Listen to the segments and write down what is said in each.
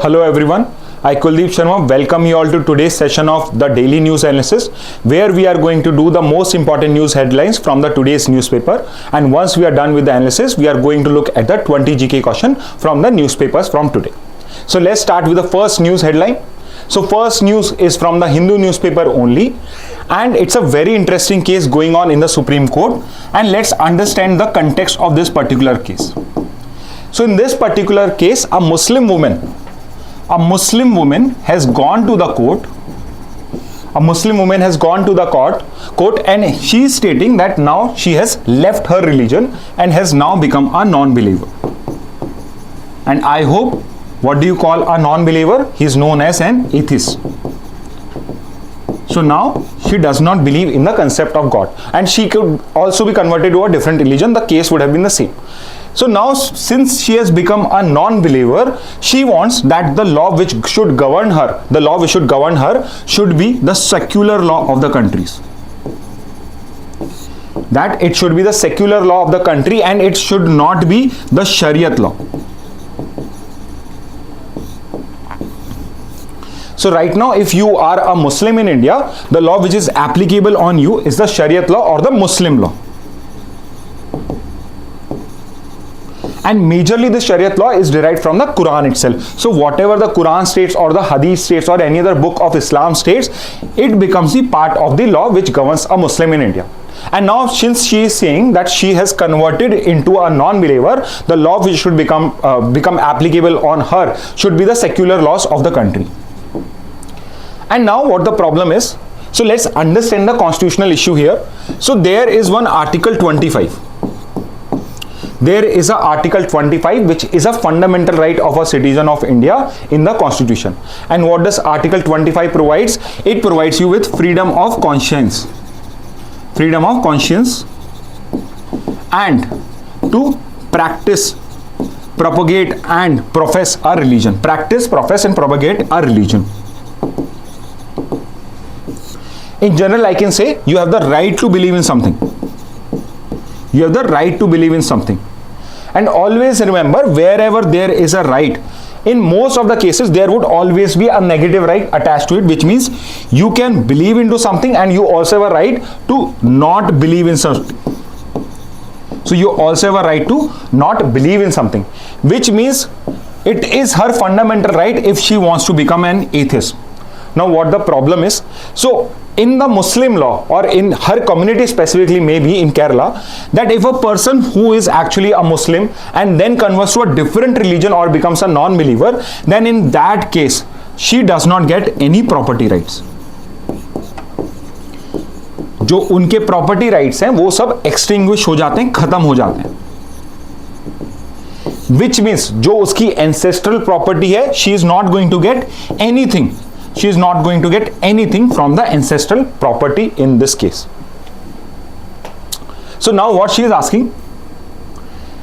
Hello everyone, I Kuldeep Sharma welcome you all to today's session of the Daily News Analysis, where we are going to do the most important news headlines from the today's newspaper, and once we are done with the analysis, we are going to look at the 20 GK question from the newspapers from today. So let's start with the first news headline. So first news is from the Hindu newspaper only, and it's a very interesting case going on in the Supreme Court, and let's understand the context of this particular case. So in this particular case, a Muslim woman has gone to the court. A Muslim woman has gone to the court and she is stating that now she has left her religion and has now become a non-believer. And I hope, what do you call a non-believer? He is known as an atheist. So now she does not believe in the concept of God, and she could also be converted to a different religion. The case would have been the same. So now, since she has become a non-believer, she wants that the law which should govern her, should be the secular law of the countries. That it should be the secular law of the country and it should not be the Shariat law. So right now, if you are a Muslim in India, the law which is applicable on you is the Shariat law or the Muslim law. And majorly the Shariat law is derived from the Quran itself. So whatever the Quran states or the Hadith states or any other book of Islam states, it becomes the part of the law which governs a Muslim in India. And now, since she is saying that she has converted into a non-believer, the law which should become applicable on her should be the secular laws of the country. And now what the problem is? So let's understand the constitutional issue here. So there is one Article 25. There is a Article 25 which is a fundamental right of a citizen of India in the Constitution. And what does Article 25 provides? It provides you with freedom of conscience. Freedom of conscience and to practice, propagate and profess a religion. Practice, profess and propagate a religion. In general, I can say you have the right to believe in something. You have the right to believe in something. And always remember, wherever there is a right, in most of the cases, there would always be a negative right attached to it, which means you can believe into something and you also have a right to not believe in something. So you also have a right to not believe in something, which means it is her fundamental right if she wants to become an atheist. Now what the problem is? So in the Muslim law, or in her community specifically, maybe in Kerala, that if a person who is actually a Muslim and then converts to a different religion or becomes a non-believer, then in that case she does not get any property rights. जो उनके property rights हैं वो सब extinguish हो जाते हैं, खत्म हो जाते हैं. Which means जो उसकी ancestral property है, she is not going to get anything. She is not going to get anything from the ancestral property in this case. So now what she is asking?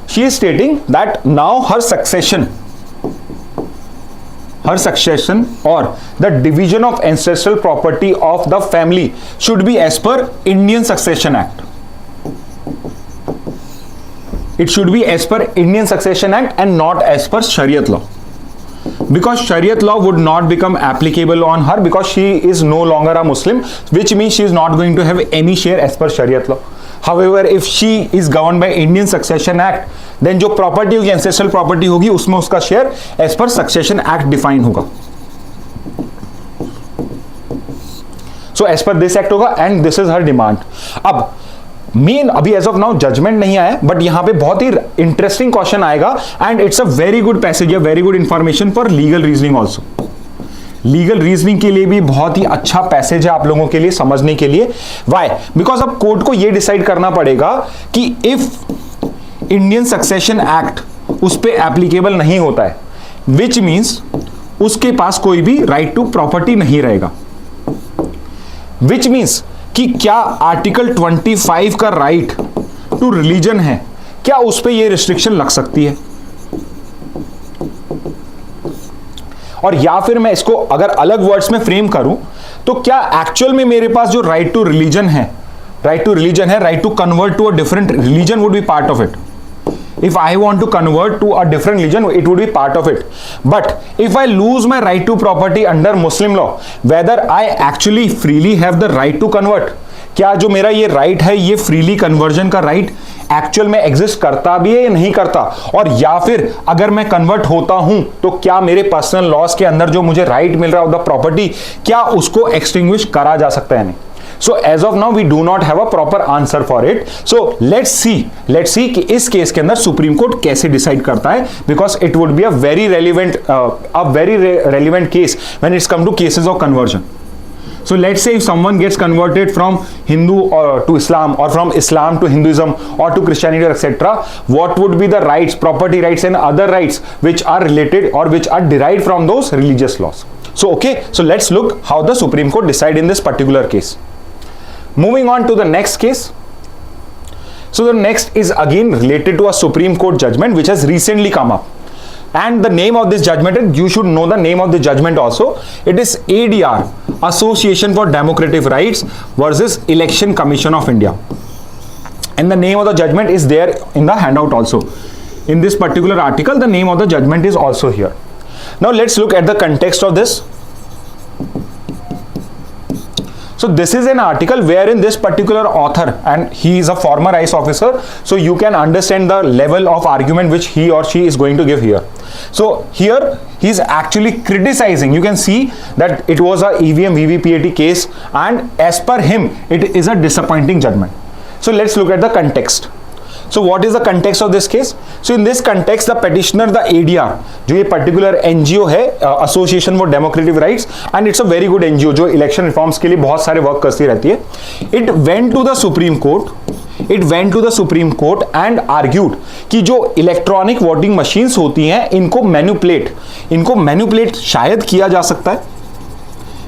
She is stating that now her succession or the division of ancestral property of the family should be as per Indian Succession Act. It should be as per Indian Succession Act and not as per Shariat law. Because Shariat law would not become applicable on her because she is no longer a Muslim, which means she is not going to have any share as per Shariat law. However, if she is governed by Indian Succession Act, then जो property होगी, ancestral property होगी, उसमें उसका share as per Succession Act define होगा. So as per this act होगा and this is her demand. अब main अभी as of now judgement नहीं आया, बट यहां पे बहुत ही इंटरेस्टिंग क्वेश्चन आएगा and it's a very good passage, very good information for legal reasoning also. Legal reasoning के लिए भी बहुत ही अच्छा पैसेज है आप लोगों के लिए समझने के लिए. वाई? बिकॉज अब कोर्ट को यह डिसाइड करना पड़ेगा कि इफ इंडियन सक्सेशन एक्ट उस पर एप्लीकेबल नहीं होता है, विच मीन्स उसके पास कोई भी राइट टू प्रॉपर्टी नहीं रहेगा. विच मीन्स कि क्या आर्टिकल 25 का राइट टू रिलीजन है, क्या उस पे ये रिस्ट्रिक्शन लग सकती है? और या फिर मैं इसको अगर अलग वर्ड्स में फ्रेम करूं तो क्या एक्चुअल में मेरे पास जो राइट टू रिलीजन है, right to convert to a different religion would be part of it. if I want to convert to a different religion, it would be part of it. But if I lose my right to property under Muslim law, whether I actually freely have the right to convert, क्या जो मेरा ये right है, ये freely conversion का right actual में exist करता भी है या नहीं करता, और या फिर अगर मैं कन्वर्ट होता हूं तो क्या मेरे पर्सनल लॉस के अंदर जो मुझे राइट मिल रहा है ऑफ द प्रॉपर्टी, क्या उसको एक्सटिंग्विश करा जा सकता है नहीं. So as of now we do not have a proper answer for it. So let's see कि इस केस के अंदर सुप्रीम कोर्ट कैसे डिसाइड करता है, because it would be a very relevant case when it's come to cases of conversion. So let's say if someone gets converted from Hindu to Islam, or from Islam to Hinduism, or to Christianity, etc., what would be the rights, property rights and other rights which are related or which are derived from those religious laws. So okay, so let's look how the Supreme Court decide in this particular case. Moving on to the next case. So the next is again related to a Supreme Court judgment which has recently come up, and the name of this judgment, and you should know the name of the judgment also, it is ADR, Association for Democratic Rights versus Election Commission of India, and the name of the judgment is there in the handout also. In this particular article the name of the judgment is also here. Now let's look at the context of this. So this is an article wherein this particular author, and he is a former IAS officer, so you can understand the level of argument which he or she is going to give here. So here he is actually criticizing, you can see that it was a EVM VVPAT case, and as per him it is a disappointing judgment. So let's look at the context. So what is the context of this case? So in this context the petitioner, the ADR, जो ये particular NGO है, Association for Democratic Rights, and it's a very good NGO जो election reforms के लिए बहुत सारे work करती रहती है. It went to the Supreme Court and argued कि जो इलेक्ट्रॉनिक वोटिंग मशीन्स होती हैं इनको मैनिपुलेट शायद किया जा सकता है,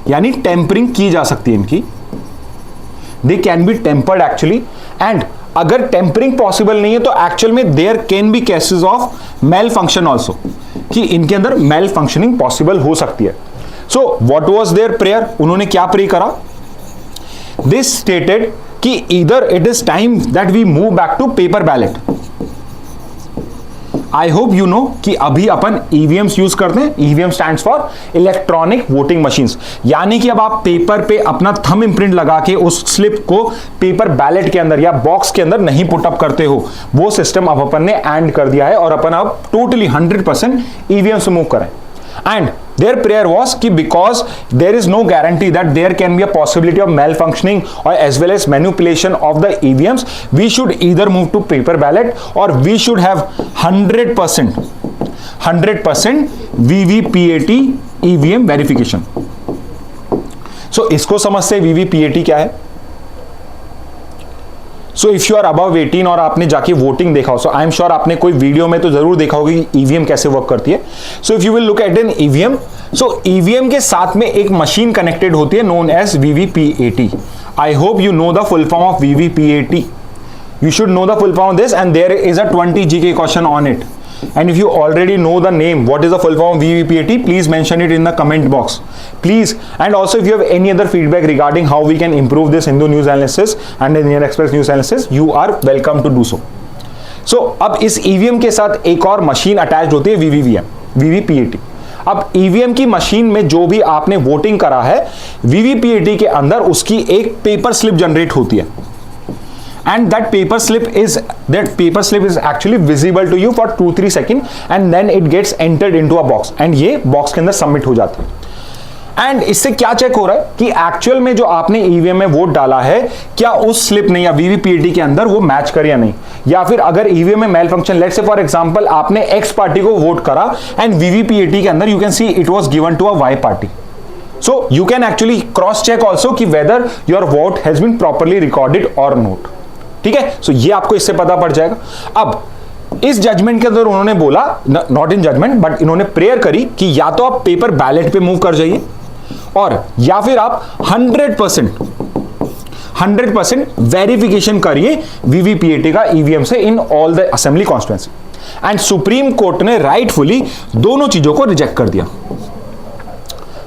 यानी टेम्परिंग की जा सकती है इनकी. They can be tempered actually, and अगर टेम्परिंग पॉसिबल नहीं है तो एक्चुअल में there can be cases of malfunction also, कि इनके अंदर मेल फंक्शनिंग पॉसिबल हो सकती है. So what was their prayer, उन्होंने क्या प्रे करा? दिस स्टेटेड कि either it is time that we move back to paper ballot. I hope you know कि अभी अपन ईवीएम्स यूज करते हैं. EVM stands for electronic voting machines, यानी कि अब आप पेपर पे अपना थंब इम्प्रिंट लगा के उस स्लिप को पेपर बैलेट के अंदर या बॉक्स के अंदर नहीं पुट अप करते हो. वो सिस्टम अब अपन ने एंड कर दिया है और अपन अब टोटली 100% ईवीएम से मूव करें. And their prayer was कि because there is no guarantee that there can be a possibility of malfunctioning or as well as manipulation of the EVMs, we should either move to paper ballot or we should have 100% VVPAT EVM verification. So इसको समझते हैं VVPAT क्या है. So if you are above 18 और आपने जाके voting देखा हो, सो आई एम श्योर आपने कोई वीडियो में तो जरूर देखा होगा कि ईवीएम कैसे वर्क करती है. So if you will look at an EVM, so EVM के साथ में एक मशीन कनेक्टेड होती है known as VVPAT. I hope you know the full form of VVPAT. You should know the full form of this, and there is a 20 GK question on it. And if you already know the name, what is the full form of VVPAT, please mention it in the comment box, please. And also if you have any other feedback regarding how we can improve this Hindu news analysis and Indian Express news analysis, you are welcome to do so. So अब इस EVM के साथ एक और machine attach होती है VVPAT. अब EVM की मशीन में जो भी आपने वोटिंग करा है, VVPAT के अंदर उसकी एक पेपर स्लिप जनरेट होती है. And that paper slip is actually visible to you for 2-3 seconds, and then it gets entered into a box, and ये बॉक्स के अंदर सबमिट हो जाती है. एंड इससे क्या चेक हो रहा है कि एक्चुअल में जो आपने ईवीएम में वोट डाला है क्या उस स्लिप ने या VVPAT के अंदर वो मैच करे या नहीं, या फिर अगर ईवीएम में malfunction, let's say for example आपने एक्स पार्टी को वोट करा एंड VVPAT के अंदर you can see it was given to a y party. So you can actually cross check also कि whether your vote has been properly recorded और not. ठीक है, सो ये आपको इससे पता पड़ जाएगा. अब इस जजमेंट के अंदर उन्होंने बोला, नॉट इन जजमेंट बट इन्होंने प्रेयर करी कि या तो आप पेपर बैलेट पे मूव कर जाइए और या फिर आप 100% वेरिफिकेशन करिए VVPAT का EVM से in all the assembly constituency. And supreme court ने राइटफुली दोनों चीजों को रिजेक्ट कर दिया.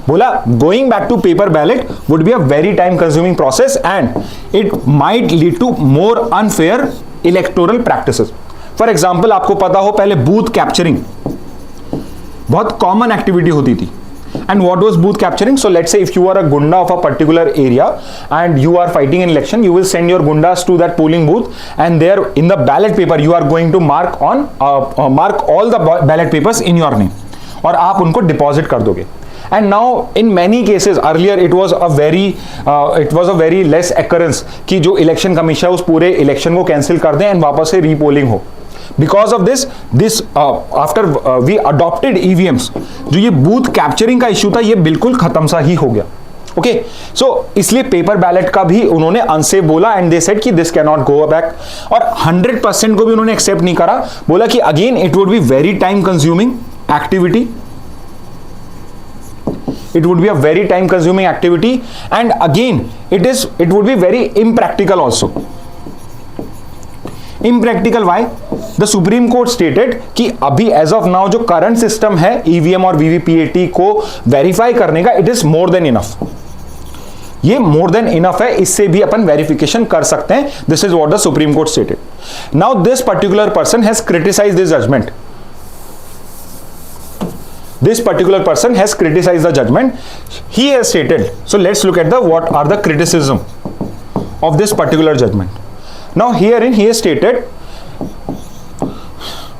बोला going back to paper ballot would be a very time consuming process and it might lead to more unfair electoral practices. For example आपको पता हो पहले बूथ कैप्चरिंग बहुत कॉमन एक्टिविटी होती थी. And what was booth capturing? So let's say if you are a gunda of a particular area and you are fighting an election, you will send your gundas to that polling booth, and there in the ballot paper you are going to mark all the ballot papers in your name, और आप उनको deposit कर दोगे. And now in many cases earlier it was a very less occurrence कि जो election commission उस पूरे election को cancel कर दें and वापस से repolling हो. Because of this after we adopted EVMs, जो ये बूथ कैप्चरिंग का इश्यू था ये बिल्कुल खत्म सा ही हो गया. ओके, सो इसलिए पेपर बैलेट का भी उन्होंने अनसेफ बोला एंड दे सेड कि this can not go back, और 100% को भी उन्होंने एक्सेप्ट नहीं करा. बोला कि again it would be very time consuming activity, it would be a very time consuming activity, and again it would be very impractical also. Impractical why? The Supreme Court stated कि अभी as of now जो current system है EVM और VVPAT को verify करने का, it is more than enough. ये more than enough है, इससे भी अपन verification कर सकते हैं. This is what the Supreme Court stated. Now this particular person has criticized this judgment. This particular person has criticized the judgment. He has stated, so let's look at what are the criticism of this particular judgment. Now herein he has stated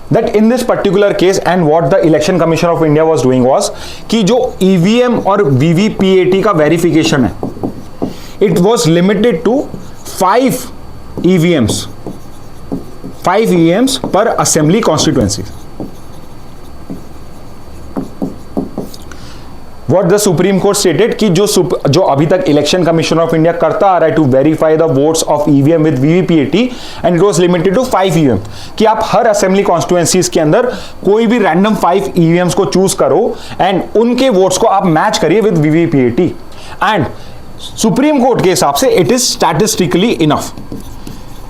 that in this particular case, and what the Election Commission of India was doing was कि जो EVM और VVPAT का verification है, it was limited to 5 EVMs per assembly constituency. What the Supreme Court stated कि जो अभी तक election Commission of India करता आ रहा है to verify the votes of EVM with VVPAT, and it was limited to 5 EVM, कि आप हर असेंबली कॉन्स्टिट्यूएंसीज के अंदर कोई भी रैंडम 5 ईवीएम्स को चूज करो एंड उनके वोट्स को आप मैच करिए with VVPAT. And supreme court के हिसाब से इट इज स्टैटिस्टिकली इनफ.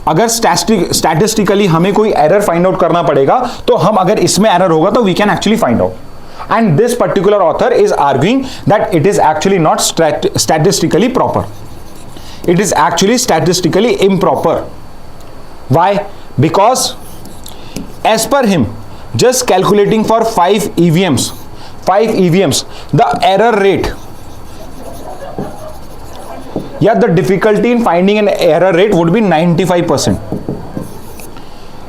अगर स्टैटिस्टिकली हमें कोई एरर फाइंड आउट करना पड़ेगा तो हम अगर इसमें एरर होगा तो we can actually find out. And this particular author is arguing that it is actually not statistically proper. It is actually statistically improper. Why? Because as per him, just calculating for 5 EVMs, the error rate, the difficulty in finding an error rate would be 95%.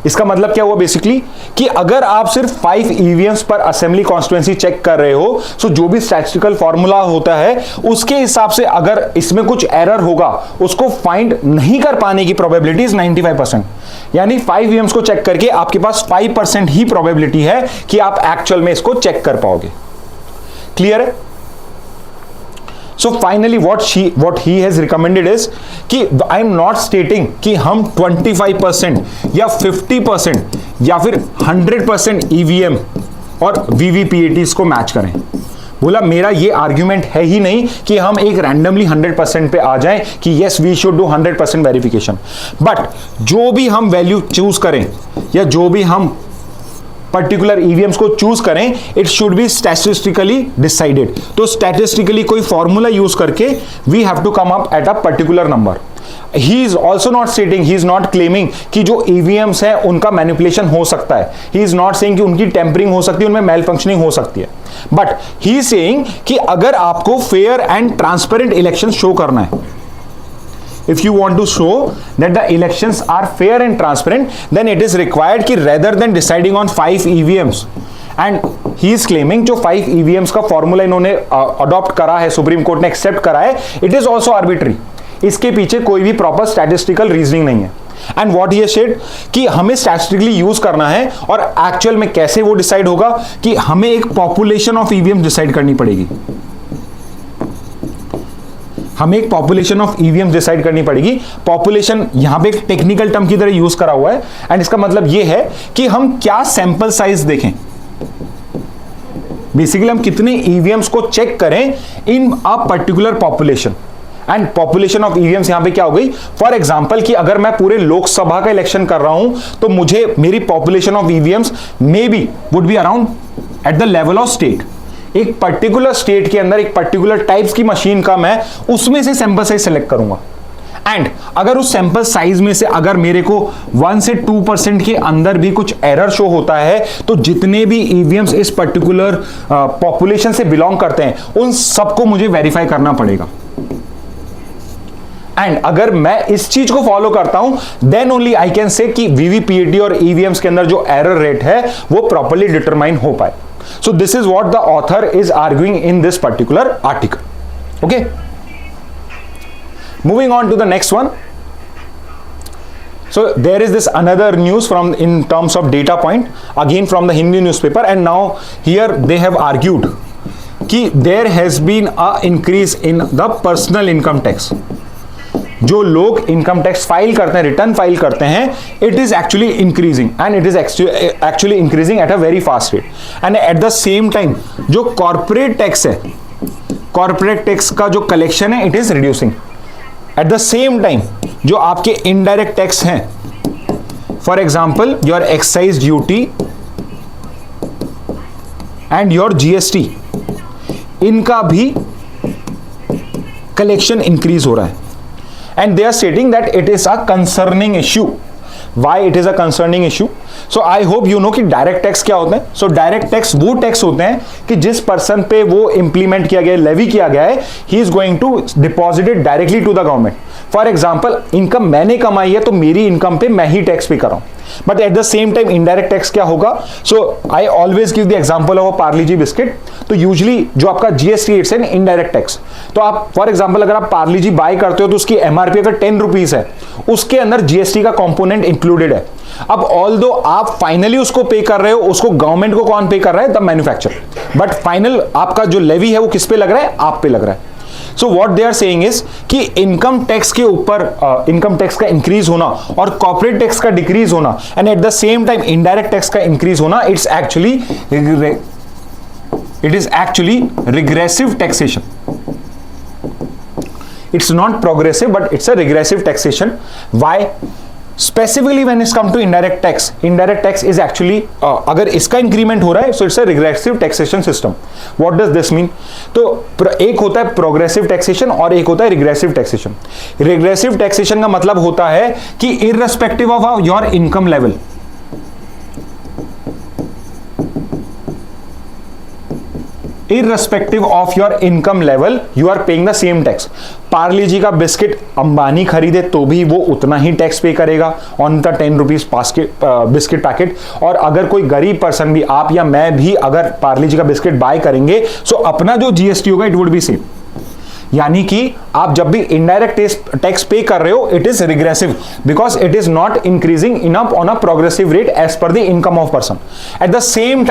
इसका मतलब क्या हुआ basically कि अगर आप सिर्फ 5 EVMs पर assembly constituency check कर रहे हो, सो जो भी स्टैटिस्टिकल फॉर्मूला होता है उसके हिसाब से अगर इसमें कुछ एरर होगा उसको फाइंड नहीं कर पाने की प्रोबेबिलिटी इज 95%. यानी 5 ईवीएम्स को चेक करके आपके पास 5% ही प्रोबेबिलिटी है कि आप एक्चुअल में इसको चेक कर पाओगे. क्लियर है? So finally what he has recommended is कि I am not stating कि हम 25% या 50% या फिर 100% EVM और VVPATs को मैच करें. बोला मेरा ये आर्ग्यूमेंट है ही नहीं कि हम एक रैंडमली 100% पे आ जाएं कि yes we should do 100% verification, but जो भी हम वैल्यू चूज करें या जो भी हम पर्टिकुलर ईवीएम्स को चूज करें, it should be statistically decided. तो स्टैटिस्टिकली कोई फॉर्मूला यूज करके we have to come up at a particular number. He is also not stating, he is not claiming कि जो ईवीएम्स हैं उनका मैनिपुलेशन हो सकता है. ही इज नॉट सेइंग कि उनकी टेम्परिंग हो सकती है, उनमें मेल फंक्शनिंग हो सकती है. बट ही इज सेइंग कि अगर आपको fair and transparent election show करना है, if you want to show that the elections are fair and transparent, then it is required कि rather than deciding on 5 EVMs, and he is claiming जो 5 EVMs का formula इन्होंने adopt करा है, supreme court ने accept करा है, it is also arbitrary. इसके पीछे कोई भी प्रॉपर स्टैटिस्टिकल रीजनिंग नहीं है. एंड वॉट ही सेड कि हमें स्टैटिस्टिकली यूज करना है, और एक्चुअल में कैसे वो डिसाइड होगा कि हमें एक पॉपुलेशन ऑफ ईवीएम डिसाइड करनी पड़ेगी. हमें एक पॉपुलेशन ऑफ ईवीएम डिसाइड करनी पड़ेगी. पॉपुलेशन यहां पे एक टेक्निकल टर्म की तरह यूज करा हुआ है, एंड इसका मतलब ये है कि हम क्या सैंपल साइज देखें. बेसिकली हम कितने ईवीएम्स को चेक करें in a particular population. And population of EVMs यहां पे क्या हो गई, फॉर एग्जांपल कि अगर मैं पूरे लोकसभा का इलेक्शन कर रहा हूं तो मुझे मेरी population of EVMs may be would be around at the level of state. एक पर्टिकुलर स्टेट के अंदर एक पर्टिकुलर टाइप्स की मशीन का मैं उसमें से सैंपल साइज सेलेक्ट करूंगा. एंड अगर उस सैंपल साइज में से अगर मेरे को 1 से 2% के अंदर भी कुछ एरर शो होता है, तो जितने भी ईवीएम्स इस पर्टिकुलर पॉपुलेशन से बिलोंग करते हैं उन सबको मुझे वेरीफाई करना पड़ेगा। एंड अगर मैं इस चीज को फॉलो करता हूं then only I can say कि वीवीपीएटी और ईवीएम्स के अंदर जो एरर रेट है वो प्रॉपर्ली डिटरमाइन हो पाए। So this is what the author is arguing in this particular article. Okay, moving on to the next one. So there is this another news from in terms of data point again from the Hindu newspaper, and now here they have argued कि there has been a increase in the personal income tax. जो लोग income tax file करते हैं, return file करते हैं, it is actually increasing and it is actually increasing at a very fast rate. And at the same time जो corporate tax है, corporate tax का जो कलेक्शन है it is reducing. Eight the same time जो आपके indirect tax हैं, for example your excise duty and your GST, इनका भी कलेक्शन इंक्रीज हो रहा है. And they are stating that it is a concerning issue. Why it is a concerning issue? So I hope you know कि direct tax क्या होते हैं. So direct tax वो टैक्स होते हैं कि जिस पर्सन पे वो इंप्लीमेंट किया गया है, लेवी किया गया है, he is going to deposit it directly to the government. For example income मैंने कमाई है तो मेरी इनकम पे मैं ही टैक्स पे कर रहा हूं. But at the same time indirect tax क्या होगा? So I always give the example of Parle G biscuit. तो यूजुअली जो आपका जीएसटी रेट्स है इनडायरेक्ट टैक्स, तो आप फॉर एग्जांपल अगर आप पार्ले जी बाय करते हो तो उसकी एमआरपी अगर 10 रुपीज है, उसके अंदर जीएसटी का कंपोनेंट इंक्लूडेड है. अब ऑल्दो आप फाइनली उसको पे कर रहे हो, उसको गवर्नमेंट को कौन पे कर रहा है? The manufacturer. बट फाइनल आपका जो लेवी है वो किस पे लग रहा है? आप पे लग रहा है. So what they are saying is कि इनकम टैक्स के ऊपर इनकम टैक्स का इंक्रीज होना और कॉर्पोरेट टैक्स का डिक्रीज होना and at the same time indirect tax का इंक्रीज होना, it is actually regressive taxation. It's not progressive but it's a regressive taxation. Why? Specifically when it's come to indirect tax is actually अगर इसका increment हो रहा है so it's a regressive taxation system. What does this mean? तो एक होता है progressive taxation और एक होता है रिग्रेसिव टैक्सेशन. रिग्रेसिव टैक्सेशन का मतलब होता है कि irrespective of your income level, irrespective of your income level you are paying the same tax. Parle G का बिस्किट अंबानी खरीदे तो भी वो उतना ही टैक्स पे करेगा on the 10 rupees biscuit packet. और अगर कोई गरीब पर्सन भी, आप या मैं भी अगर पार्ले जी का बिस्किट बाय करेंगे सो अपना जो जीएसटी होगा इट वुड बी सेम. यानी कि आप जब भी इनडायरेक्ट टैक्स पे कर रहे हो it is regressive because it is not increasing enough on a progressive rate as per the income of person. At the same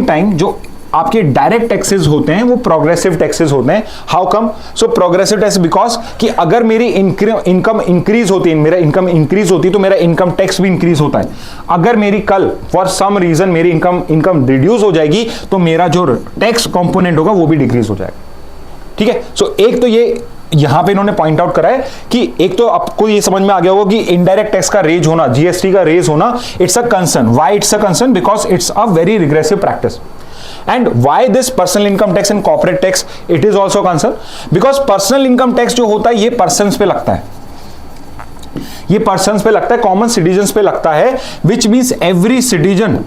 time जो आपके डायरेक्ट टैक्सेस होते हैं वो प्रोग्रेसिव टैक्सेस होते हैं. How come? So progressive tax because कि अगर मेरी इनकम इंक्रीज होती है, मेरा इनकम इंक्रीज होती है तो मेरा इनकम टैक्स भी इंक्रीज होता है. अगर मेरी कल फॉर सम रीजन मेरी इनकम रिड्यूस हो जाएगी तो मेरा जो टैक्स कंपोनेंट होगा वो भी डिक्रीज हो जाएगा. ठीक है. सो एक तो ये यहां पे इन्होंने पॉइंट आउट करा है कि एक तो आपको ये समझ में आ गया होगा कि इनडायरेक्ट टैक्स का रेज होना, जीएसटी का रेज होना, it's a concern. Why it's a concern? Because it's a very regressive practice. And why this personal income tax and corporate tax it is also concern? Because personal income tax जो होता है ये persons पे लगता है, ये persons पे लगता है, common citizens पे लगता है, which means every citizen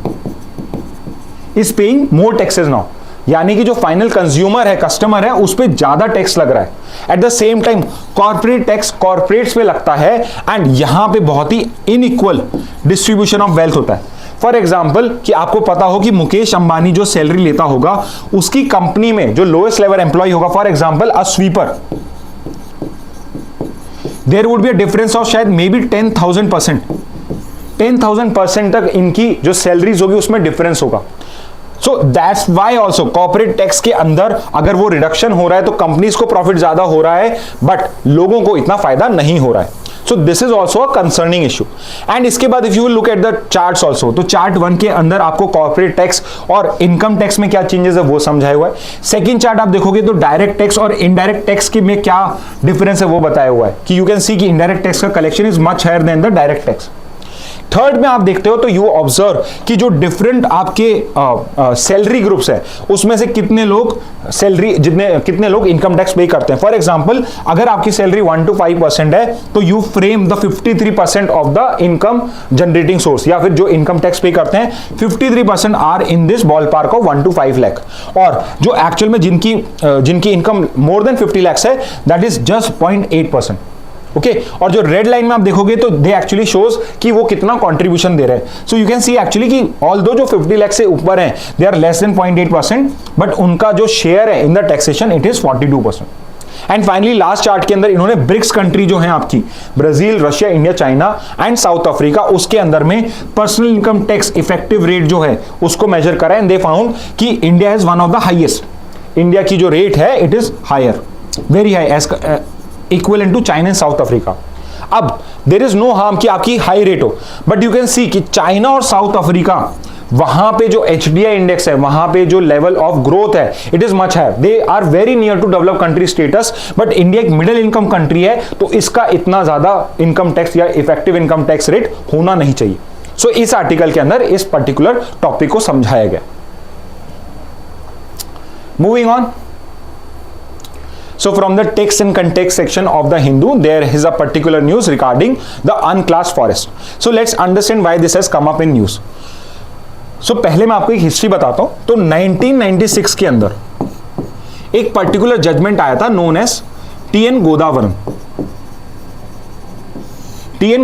is paying more taxes now. यानी कि जो फाइनल कंज्यूमर है, कस्टमर है, उस पे ज्यादा टैक्स लग रहा है. Eight the same time corporate tax corporates पे लगता है एंड यहां पे बहुत ही इनइक्वल डिस्ट्रीब्यूशन ऑफ वेल्थ होता है. फॉर एग्जाम्पल कि आपको पता हो कि मुकेश अंबानी जो सैलरी लेता होगा उसकी कंपनी में जो लोएस्ट लेवल एम्प्लॉय होगा, for example a sweeper, there would be a difference of शायद मे बी 10,000% तक इनकी जो सैलरीज होगी उसमें डिफरेंस होगा. So that's why also corporate tax के अंदर अगर वो रिडक्शन हो रहा है तो कंपनीज को प्रॉफिट ज्यादा हो रहा है बट लोगों को इतना फायदा नहीं हो रहा है. So this is also a concerning issue. And इसके बाद if you will look at the charts also, तो चार्ट 1 के अंदर आपको कॉर्पोरेट टैक्स और इनकम टैक्स में क्या चेंजेस है वो समझाया हुआ है. सेकंड चार्ट आप देखोगे तो डायरेक्ट टैक्स और इनडायरेक्ट टैक्स के में क्या डिफरेंस है वो बताया हुआ है कि यू कैन सी कि इनडायरेक्ट टैक्स का collection is much higher than the direct tax. Third में आप देखते हो तो यू ऑब्जर्व कि जो डिफरेंट आपके सैलरी ग्रुप्स है उसमें से कितने लोग कितने लोग इनकम टैक्स पे करते हैं। फॉर एग्जांपल अगर आपकी सैलरी 1 to 5% है तो you frame the 53% of the income generating source, या फिर जो इनकम टैक्स पे करते हैं 53% are in this ball park of 1 to 5 lakh, और जो एक्चुअल में जिनकी इनकम मोर देन 50 lakhs है दैट इज जस्ट 0.8%। ओके और जो रेड लाइन में आप देखोगे तो दे एक्चुअली शोज कि वो कितना कंट्रीब्यूशन दे रहे हैं। So you can see actually कि ऑल्दो जो 50 लाख से ऊपर हैं they are less than 0.8%, but उनका जो शेयर है in the taxation it is 42%। And finally last chart के अंदर इन्होंने ब्रिक्स कंट्री जो है आपकी Brazil, Russia, India, China and South Africa, उसके अंदर में personal income tax effective rate जो है उसको मेजर करा एंड दे फाउंड कि India is one of the highest. India की जो रेट है it is higher, very high as equivalent to China and South Africa. अब देयर इज नो हार्म कि आपकी हाई रेट हो, बट यू कैन सी कि China और south Africa वहां पे जो HDI इंडेक्स है, वहां पे जो लेवल ऑफ ग्रोथ है it is much higher, they are very near to develop country status, but India एक मिडिल इनकम कंट्री है तो इसका इतना ज्यादा इनकम टैक्स या इफेक्टिव इनकम टैक्स रेट होना नहीं चाहिए। सो इस आर्टिकल के अंदर इस पर्टिकुलर टॉपिक को समझाया गया। Moving on, so from the text and context section of the Hindu there is a particular news regarding the unclassed forest. So let's understand why this has come up in news. So पहले मैं आपको एक history बताता हूं। तो 1996 के अंदर एक पर्टिकुलर जजमेंट आया था known as TN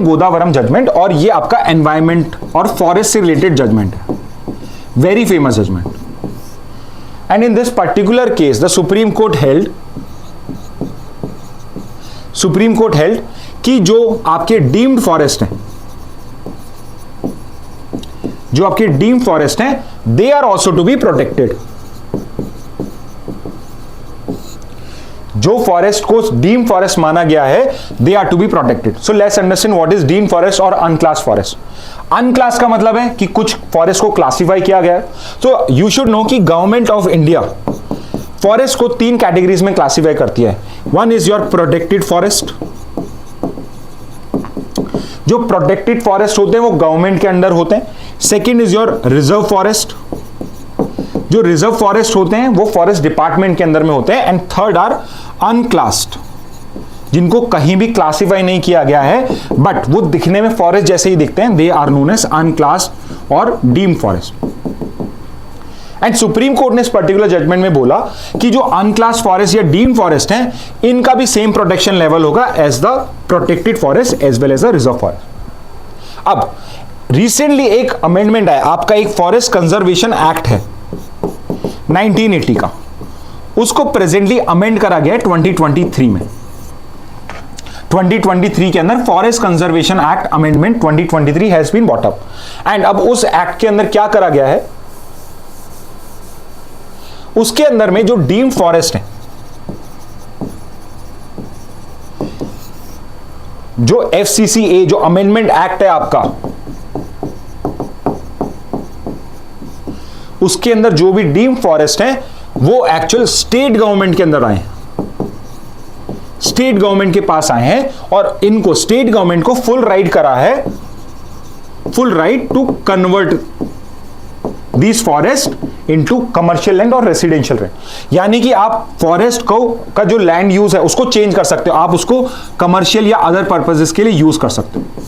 Godavaram judgement, और ये आपका एनवायरमेंट और फॉरेस्ट से रिलेटेड जजमेंट है, very famous judgement. And in this particular case the Supreme Court held कि जो आपके डीम्ड फॉरेस्ट हैं, they are also to be protected. जो फॉरेस्ट को डीम्ड फॉरेस्ट माना गया है they are to be protected. So let's understand what is deemed forest और अनक्लास फॉरेस्ट। अनक्लास का मतलब है कि कुछ फॉरेस्ट को क्लासिफाई किया गया है। सो यू शुड नो कि गवर्नमेंट ऑफ इंडिया फॉरेस्ट को 3 कैटेगरीज में क्लासिफाई करती है। One is your protected forest. जो प्रोटेक्टेड फॉरेस्ट होते हैं वो गवर्नमेंट के अंडर होते हैं। Second is your reserve forest. जो रिजर्व फॉरेस्ट होते हैं वो फॉरेस्ट डिपार्टमेंट के अंदर में होते हैं। एंड थर्ड आर अनक्लास्ड, जिनको कहीं भी क्लासिफाई नहीं किया गया है बट वो दिखने में फॉरेस्ट जैसे ही दिखते हैं, they are known as unclassed और deemed forest. And supreme court ने इस पर्टिकुलर जजमेंट में बोला कि जो अनक्लास फॉरेस्ट या डीम्ड फॉरेस्ट हैं इनका भी सेम प्रोटेक्शन लेवल होगा as the protected forest as well as the reserve forest. अब रिसेंटली एक अमेंडमेंट है, आपका एक फॉरेस्ट कंजर्वेशन एक्ट है 1980 का, उसको प्रेजेंटली अमेंड करा गया है 2023 में। 2023 के अंदर forest conservation act amendment 2023 has been brought up. And अब उस एक्ट के अंदर क्या करा गया है, उसके अंदर में जो डीम्ड फॉरेस्ट है, जो FCCA जो अमेंडमेंट एक्ट है आपका, उसके अंदर जो भी डीम्ड फॉरेस्ट है वो एक्चुअल स्टेट गवर्नमेंट के अंदर आए, स्टेट गवर्नमेंट के पास आए हैं, और इनको स्टेट गवर्नमेंट को फुल राइट करा है, full right to convert this forest into commercial land और रेसिडेंशियल लैंड। यानी कि आप फॉरेस्ट को का जो लैंड यूज है उसको चेंज कर सकते हो, आप उसको कमर्शियल या अदर पर्पसेस के लिए यूज कर सकते हो।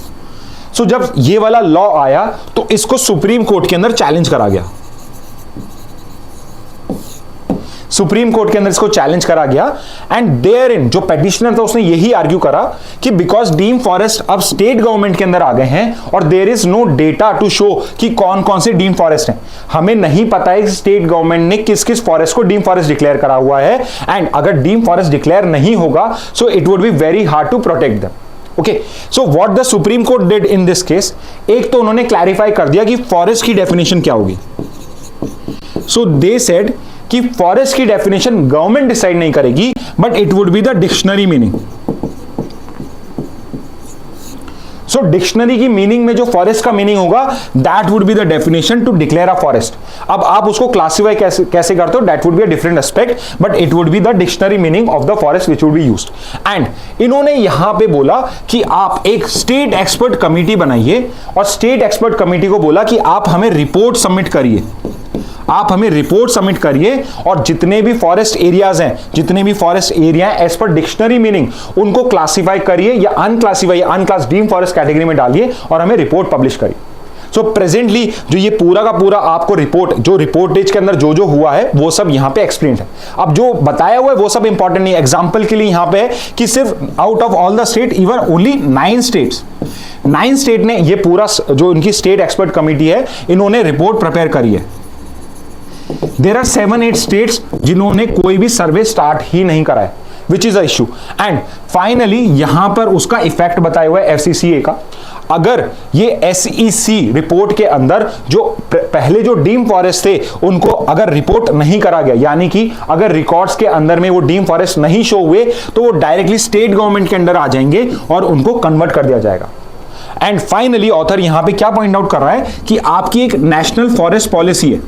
सो जब ये वाला लॉ आया तो इसको सुप्रीम कोर्ट के अंदर चैलेंज करा गया, सुप्रीम कोर्ट के अंदर इसको चैलेंज करा गया। एंड देयर इन जो पेटिशनर था उसने यही आर्ग्यू करा कि बिकॉज डीम्ड फॉरेस्ट अब स्टेट गवर्नमेंट के अंदर आ गए हैं और there is no data to show कि कौन कौन से डीम्ड फॉरेस्ट हैं, हमें नहीं पता है कि स्टेट गवर्नमेंट ने किस किस फॉरेस्ट को डीम्ड फॉरेस्ट डिक्लेयर करा हुआ है। एंड अगर डीम्ड फॉरेस्ट डिक्लेयर नहीं होगा so it would be very hard to protect them. Okay, so what the Supreme Court did in this case, एक तो उन्होंने क्लैरिफाई कर दिया कि फॉरेस्ट की डेफिनेशन क्या होगी। सो दे सेड कि फॉरेस्ट की डेफिनेशन गवर्नमेंट डिसाइड नहीं करेगी but it would be the dictionary meaning. So dictionary की मीनिंग में जो फॉरेस्ट का मीनिंग होगा, that would be the definition to declare a forest. अब आप उसको क्लासिफाई कैसे करते हो, that would be a different aspect, but it would be the dictionary meaning of the forest which would be used. And इन्होंने यहां पे बोला कि आप एक स्टेट एक्सपर्ट कमिटी बनाइए, और स्टेट एक्सपर्ट कमिटी को बोला कि आप हमें रिपोर्ट सबमिट करिए, आप हमें रिपोर्ट सबमिट करिए, और जितने भी फॉरेस्ट एरियाज हैं, जितने भी फॉरेस्ट एरिया हैं एज पर डिक्शनरी मीनिंग, उनको क्लासिफाई करिए या अनक्लासिफाई, अनक्लास डीम फॉरेस्ट कैटेगरी में डालिए और हमें रिपोर्ट पब्लिश करिए। सो प्रेजेंटली जो ये पूरा का पूरा आपको रिपोर्ट, जो रिपोर्टेज के अंदर जो जो हुआ है वो सब यहाँ पे एक्सप्लेन है। अब जो बताया हुआ है वो सब इंपॉर्टेंट नहीं है। एग्जाम्पल के लिए यहाँ पे है कि सिर्फ out of all the state, even only 9 states, 9 state ने ये पूरा जो इनकी स्टेट एक्सपर्ट कमिटी है, इन्होंने रिपोर्ट प्रिपेयर करी है। देयर आर 7-8 स्टेट्स जिन्होंने कोई भी सर्वे स्टार्ट ही नहीं करा है, विच is a issue. And finally यहां पर उसका इफेक्ट बताया हुआ है FCCA का। अगर ये SEC रिपोर्ट के अंदर जो पहले जो डीम फॉरेस्ट थे उनको अगर रिपोर्ट नहीं करा गया, यानी कि अगर रिकॉर्ड्स के अंदर में वो डीम फॉरेस्ट नहीं शो हुए, तो वो डायरेक्टली स्टेट गवर्नमेंट के अंडर आ जाएंगे और उनको कन्वर्ट कर दिया जाएगा। एंड फाइनली ऑथर यहां पे क्या पॉइंट आउट कर रहा है कि आपकी एक नेशनल फॉरेस्ट पॉलिसी है,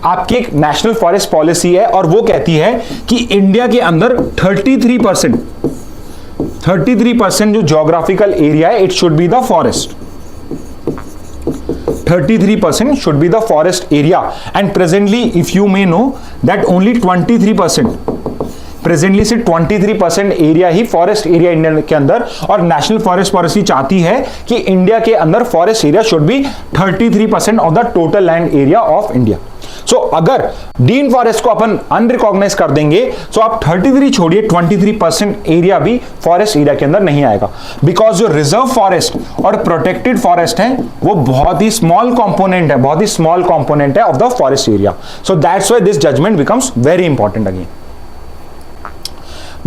आपकी एक नेशनल फॉरेस्ट पॉलिसी है, और वो कहती है कि इंडिया के अंदर 33% जो ज्योग्राफिकल एरिया है, it should be the forest. 33% should be the forest area, and presently if you may know that only 23%, presently से 23% एरिया ही फॉरेस्ट एरिया इंडिया के अंदर, और नेशनल फॉरेस्ट पॉलिसी चाहती है कि इंडिया के अंदर forest area should be 33% of the total land area of India. So अगर डीन फॉरेस्ट को अपन अनरिकॉग्नाइज कर देंगे, सो आप 33 छोड़िए, 23% एरिया भी फॉरेस्ट एरिया के अंदर नहीं आएगा, बिकॉज जो रिजर्व फॉरेस्ट और प्रोटेक्टेड फॉरेस्ट है वो बहुत ही स्मॉल कंपोनेंट है, बहुत ही स्मॉल कंपोनेंट है of the forest area. So that's why this judgement becomes very important again.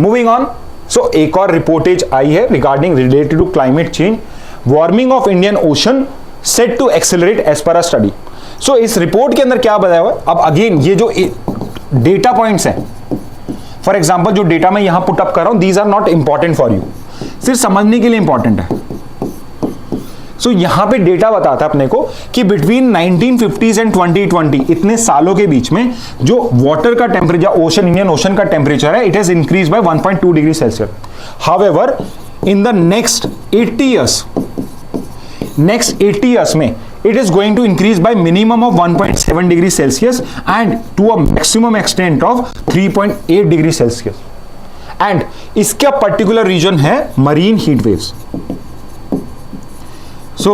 Moving on, so एक और रिपोर्टेज आई है regarding related to climate change, warming of Indian ocean set to accelerate as per a study. सो इस report के अंदर क्या बताया हुआ है, अब अगेन ये जो डेटा पॉइंट्स हैं, फॉर एग्जांपल जो डेटा मैं यहां पुट अप कर रहा हूं, these are not important for you, सिर्फ समझने के लिए इंपॉर्टेंट है। सो यहां पे डेटा बताता है अपने को कि बिटवीन 1950s एंड 2020, इतने सालों के बीच में जो वाटर का टेम्परेचर, ओशन, इंडियन ओशन का टेम्परेचर है, it has increase by 1.2 degree Celsius. However in the next 80 years में it is going to increase by minimum of 1.7 degree Celsius and to a maximum extent of 3.8 degree Celsius. And इसका particular region है marine heat waves. So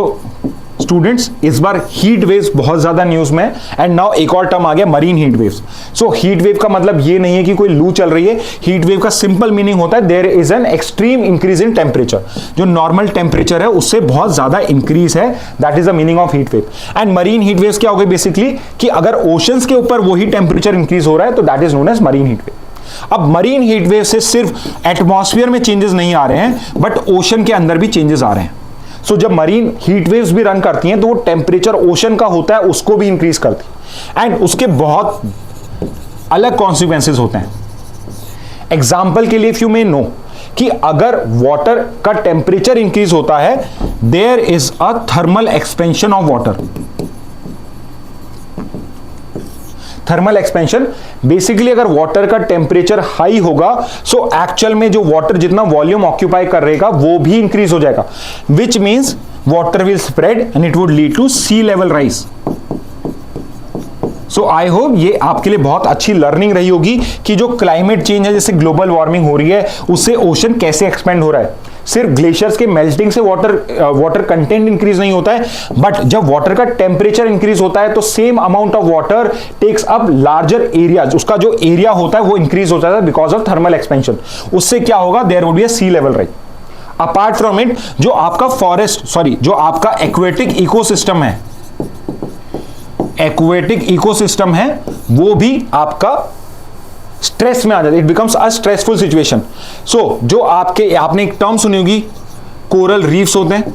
students इस बार heat waves बहुत ज्यादा news में, and now एक और term आ गया marine heat waves. So heat wave का मतलब ये नहीं है कि कोई लू चल रही है, हीट वेव का सिंपल मीनिंग होता है there is an extreme increase in temperature, जो नॉर्मल टेम्परेचर है उससे बहुत ज्यादा इंक्रीज है, that is the meaning of heat wave. And marine heat waves क्या हो गई बेसिकली कि अगर ओशंस के ऊपर वही टेम्परेचर इंक्रीज हो रहा है तो that is known as marine heat wave. अब मरीन हीट वेव से सिर्फ एटमॉस्फेयर में चेंजेस नहीं आ रहे हैं, बट ओशन के अंदर भी चेंजेस आ रहे हैं। सो जब मरीन हीट वेव्स भी रन करती हैं तो वो टेम्परेचर ओशन का होता है उसको भी इंक्रीज करती है, एंड उसके बहुत अलग कॉन्सिक्वेंसेस होते हैं। एग्जाम्पल के लिए इफ यू मे नो कि अगर वाटर का टेम्परेचर इंक्रीज होता है, there is a thermal expansion of water. Thermal expansion basically अगर वाटर का टेम्परेचर हाई होगा, सो एक्चुअल में जो वाटर जितना वॉल्यूम ऑक्यूपाई कर रहेगा वो भी इंक्रीज हो जाएगा, which means water will spread and it would lead to sea level rise. So I hope ये आपके लिए बहुत अच्छी लर्निंग रही होगी कि जो क्लाइमेट चेंज है, जैसे ग्लोबल वार्मिंग हो रही है, उससे ओशन कैसे एक्सपेंड हो रहा है। सिर्फ ग्लेशियर्स के मेल्टिंग से वाटर कंटेंट इंक्रीज नहीं होता है, बट जब वाटर का टेम्परेचर इंक्रीज होता है तो same amount of water takes up larger areas, उसका जो एरिया होता है वो इंक्रीज होता है बिकॉज ऑफ थर्मल एक्सपेंशन। उससे क्या होगा, there would be a sea level rise. Apart from it, जो आपका जो आपका एक्वेटिक इकोसिस्टम है, एक्वेटिक इकोसिस्टम है वो भी आपका स्ट्रेस में आ जाता है, it becomes a stressful situation. So जो आपने एक टर्म सुनी होगी, कोरल रीफ्स होते हैं।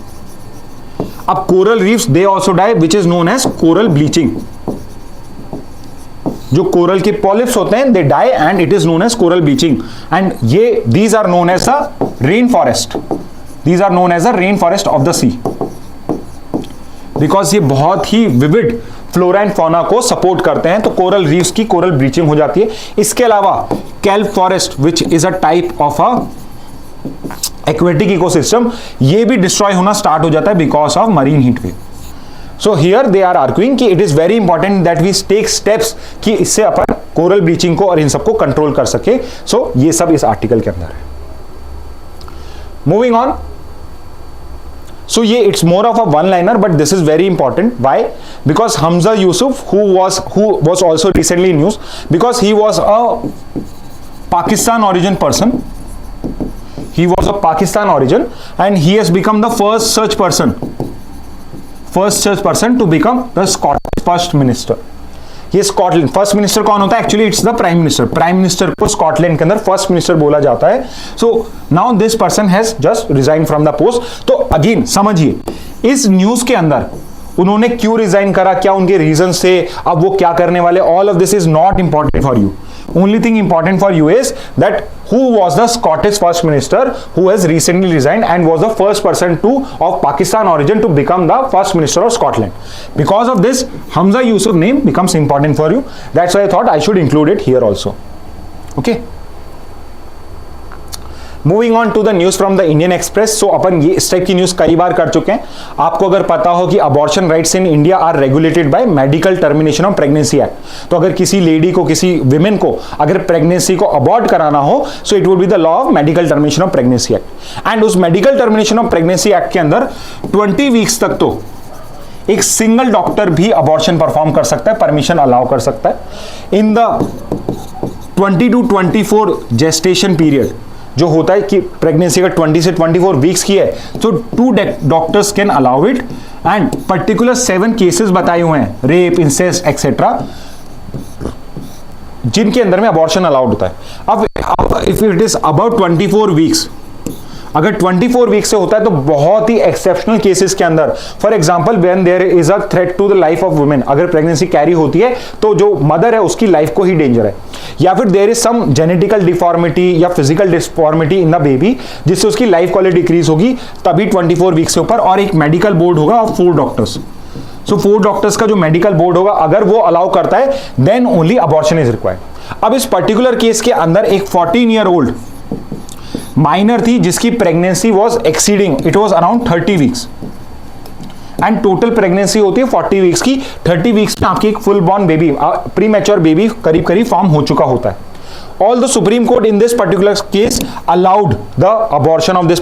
अब coral reefs they also die, which is known as coral bleaching. जो कोरल के पॉलिप्स होते हैं they die and it is known as coral bleaching, and ये these are known as the rain forest. These are known as a rain forest of the sea, because ये बहुत ही vivid flora and fauna को support करते हैं, तो coral reefs की coral bleaching हो जाती है। इसके अलावा kelp forest which is a type of a aquatic ecosystem, ये भी डिस्ट्रॉय होना स्टार्ट हो जाता है because of marine heat wave. So here they are arguing कि it is very important that we take steps कि इससे अपन कोरल ब्लीचिंग को और इन सबको कंट्रोल कर सके। सो ये सब इस आर्टिकल के अंदर है। मूविंग ऑन, so ये it's more of a one liner but this is very important. Why? Because Hamza Yusuf who was also recently in news because he was a Pakistan origin person. He was of Pakistan origin and he has become the first such person to become the Scottish first minister. ये Scotland first minister कौन होता है? Actually it's the prime minister. Prime minister को Scotland के अंदर first minister बोला जाता है। So now this person has just resign from the post. तो अगेन समझिए इस न्यूज के अंदर उन्होंने क्यों रिजाइन करा, क्या उनके रीजन थे, अब वो क्या करने वाले, all of this is not important for you. Only thing important for you is that who was the Scottish first minister who has recently resigned and was the first person of Pakistan origin to become the first minister of Scotland. Because of this, Hamza Yusuf name becomes important for you. That's why I thought I should include it here also. Okay. Moving on to the news from the Indian Express. So अपन ये इस type की news कई बार कर चुके हैं। आपको अगर पता हो कि abortion rights in India are regulated by medical termination of pregnancy act, तो अगर किसी लेडी को, किसी विमेन को अगर प्रेगनेंसी को अबॉर्ट कराना हो, so it would be the law of medical termination of pregnancy act. And उस medical termination of pregnancy act के अंदर 20 वीक्स तक तो एक सिंगल डॉक्टर भी अबॉर्शन परफॉर्म कर सकता है, परमिशन अलाउ कर सकता है। In the 20 to 24 gestation period जो होता है कि प्रेगनेंसी का 20 से 24 वीक्स की है, तो 2 doctors can allow it and particular 7 cases बताए हुए हैं, रेप, इंसेस्ट एक्सेट्रा, जिनके अंदर में अबॉर्शन अलाउड होता है। अब if it is about 24 weeks, अगर 24 वीक से होता है तो बहुत ही एक्सेप्शनल केसेस के अंदर, for example when there is a threat to the life of women, अगर प्रेगनेंसी कैरी होती है तो जो मदर है उसकी लाइफ को ही डेंजर है, या फिर there is some genetical deformity या physical deformity in the baby जिससे उसकी लाइफ क्वालिटी डिक्रीज होगी, तभी 24 वीक से ऊपर, और एक मेडिकल बोर्ड होगा और 4 डॉक्टर्स। सो 4 डॉक्टर्स का जो मेडिकल बोर्ड होगा, अगर वो अलाउ करता है then only abortion is required. अब इस पर्टिकुलर केस के अंदर एक 14 ईयर ओल्ड माइनर थी जिसकी pregnancy was exceeding, it was around 30 weeks and total pregnancy होती है 40 वीक्स की। 30 वीक्स में आपकी एक full born baby, pre mature baby करीब करीब फॉर्म हो चुका होता है। All the Supreme Court in this particular case allowed the abortion of this